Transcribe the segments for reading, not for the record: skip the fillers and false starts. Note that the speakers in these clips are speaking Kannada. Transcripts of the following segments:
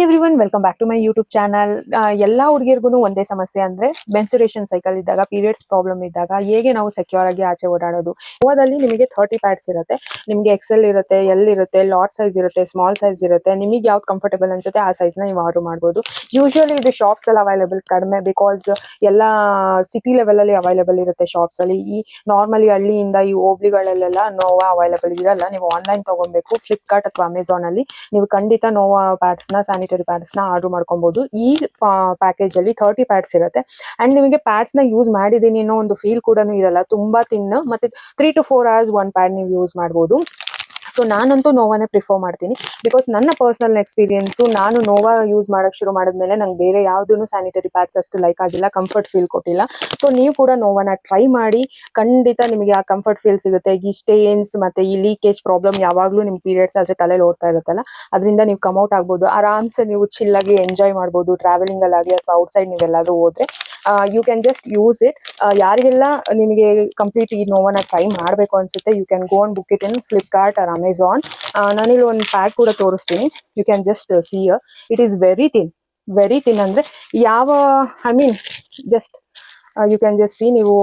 Everyone, welcome back to my YouTube channel. ಎಲ್ಲಾ ಹುಡುಗಿರ್ಗು ಒಂದೇ ಸಮಸ್ಯೆ ಅಂದ್ರೆ ಮೆನ್ಸುರೇಷನ್ ಸೈಕಲ್ ಇದ್ದಾಗ, ಪೀರಿಯಡ್ಸ್ ಪ್ರಾಬ್ಲಮ್ ಇದ್ದಾಗ ಹೇಗೆ ನಾವು ಸೆಕ್ಯೂರ್ ಆಗಿ ಆಚೆ ಓಡಾಡೋದು. ನೋವಾದಲ್ಲಿ ನಿಮಗೆ 30 ಪ್ಯಾಡ್ಸ್ ಇರುತ್ತೆ. ನಿಮಗೆ ಎಕ್ಸೆಲ್ ಇರುತ್ತೆ, ಎಲ್ ಇರುತ್ತೆ, ಲಾರ್ಜ್ ಸೈಜ್ ಇರುತ್ತೆ, ಸ್ಮಾಲ್ ಸೈಜ್ ಇರುತ್ತೆ. ನಿಮಗೆ ಯಾವ್ದು ಕಂಫರ್ಟಬಲ್ ಅನ್ಸುತ್ತೆ ಆ ಸೈಜ್ ನ ನೀವು ಆರ್ಡರ್ ಮಾಡಬಹುದು. ಯೂಶುವಲಿ ಇದು ಶಾಪ್ಸ್ ಅಲ್ಲಿ ಅವೈಲೇಬಲ್ ಕಡಿಮೆ, ಬಿಕಾಸ್ ಎಲ್ಲ ಸಿಟಿ ಲೆವೆಲ್ ಅಲ್ಲಿ ಅವೈಲೇಬಲ್ ಇರುತ್ತೆ ಶಾಪ್ಸ್ ಅಲ್ಲಿ. ಈ ನಾರ್ಮಲಿ ಹಳ್ಳಿಯಿಂದ ಈ ಹೋಬ್ಳಿಗಳಲ್ಲೆಲ್ಲ ನೋವಾ ಅವೈಲೇಬಲ್ ಇರಲ್ಲ. ನೀವು ಆನ್ಲೈನ್ ತಗೊಬೇಕು. ಫ್ಲಿಪ್ಕಾರ್ಟ್ ಅಥವಾ ಅಮೆಝಾನ್ ಅಲ್ಲಿ ನೀವು ಖಂಡಿತ ನೋವಾ ಪ್ಯಾಡ್ಸ್ ನ, ಸ್ಯಾನಿಟರಿ ಪ್ಯಾಡ್ಸ್ ನ ಆರ್ಡರ್ ಮಾಡ್ಕೊಬಹುದು. ಈ ಪ್ಯಾಕೇಜ್ ಅಲ್ಲಿ 30 ಪ್ಯಾಡ್ಸ್ ಇರುತ್ತೆ. ಅಂಡ್ ನಿಮಗೆ ಪ್ಯಾಡ್ಸ್ ನ ಯೂಸ್ ಮಾಡಿದೀನಿ ಅನ್ನೋ ಒಂದು ಫೀಲ್ ಕೂಡ ಇರಲ್ಲ. ತುಂಬಾ ತಿನ್ ಮತ್ತೆ 3 to 4 hours ಒಂದು ಪ್ಯಾಡ್ ನೀವು ಯೂಸ್ ಮಾಡಬಹುದು. ಸೊ ನಾನಂತೂ ನೋವಾನೇ ಪ್ರಿಫರ್ ಮಾಡ್ತೀನಿ, ಬಿಕಾಸ್ ನನ್ನ ಪರ್ಸನಲ್ ಎಕ್ಸ್ಪೀರಿಯನ್ಸ್, ನಾನು ನೋವಾ ಯೂಸ್ ಮಾಡಕ್ ಶುರು ಮಾಡಿದ್ಮೇಲೆ ನಂಗೆ ಬೇರೆ ಯಾವ್ದು ಸ್ಯಾನಿಟರಿ ಪ್ಯಾಡ್ಸ್ ಅಷ್ಟು ಲೈಕ್ ಆಗಿಲ್ಲ, ಕಂಫರ್ಟ್ ಫೀಲ್ ಕೊಟ್ಟಿಲ್ಲ. ಸೊ ನೀವು ಕೂಡ ನೋವಾನ ಟ್ರೈ ಮಾಡಿ, ಖಂಡಿತ ನಿಮಗೆ ಆ ಕಂಫರ್ಟ್ ಫೀಲ್ ಸಿಗುತ್ತೆ. ಈ ಸ್ಟೇನ್ಸ್ ಮತ್ತೆ ಈ ಲೀಕೇಜ್ ಪ್ರಾಬ್ಲಮ್ ಯಾವಾಗ್ಲೂ ನಿಮ್ ಪೀರಿಯಡ್ಸ್ ಆದ್ರೆ ತಲೆಯಲ್ಲಿ ಓಡ್ತಾ ಇರುತ್ತಲ್ಲ, ಅದರಿಂದ ನೀವು ಕಮ್ಔಟ್ ಆಗ್ಬೋದು. ಆರಾಮ್ಸೆ ನೀವು ಚಿಲ್ ಆಗಿ ಎಂಜಾಯ್ ಮಾಡ್ಬೋದು. ಟ್ರಾವೆಲಿಂಗ್ ಅಲ್ಲಾಗಲಿ ಅಥವಾ ಔಟ್ಸೈಡ್ ನೀವೆಲ್ಲಾದ್ರೂ ಹೋದ್ರೆ you can just use it. ಯಾರಿಗೆಲ್ಲ ನಿಮಗೆ ಕಂಪ್ಲೀಟ್ ಈ ನೋವನ್ನ ಟ್ರೈ ಮಾಡಬೇಕು ಅನ್ಸುತ್ತೆ, you can go and book it in Flipkart or Amazon. ನಾನಿಲ್ಲಿ ಒಂದು ಪ್ಯಾಡ್ ಕೂಡ ತೋರಿಸ್ತೀನಿ. You can just see it is very thin ಅಂದ್ರೆ ಯಾವ I mean just you can just see, ನೀವು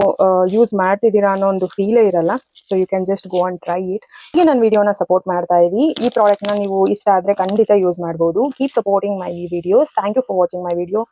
ಯೂಸ್ ಮಾಡ್ತಿದ್ದೀರಾ ಅನ್ನೋ ಒಂದು ಫೀಲೇ ಇರಲ್ಲ. So you can just go and try it. ಈಗ ನನ್ನ ವಿಡಿಯೋನ ಸಪೋರ್ಟ್ ಮಾಡ್ತಾ ಇರಿ. ಈ ಪ್ರಾಡಕ್ಟ್ ನ ನೀವು ಇಷ್ಟ ಆದ್ರೆ ಖಂಡಿತ ಯೂಸ್ ಮಾಡಬಹುದು. Keep supporting my videos. Thank you for watching my video.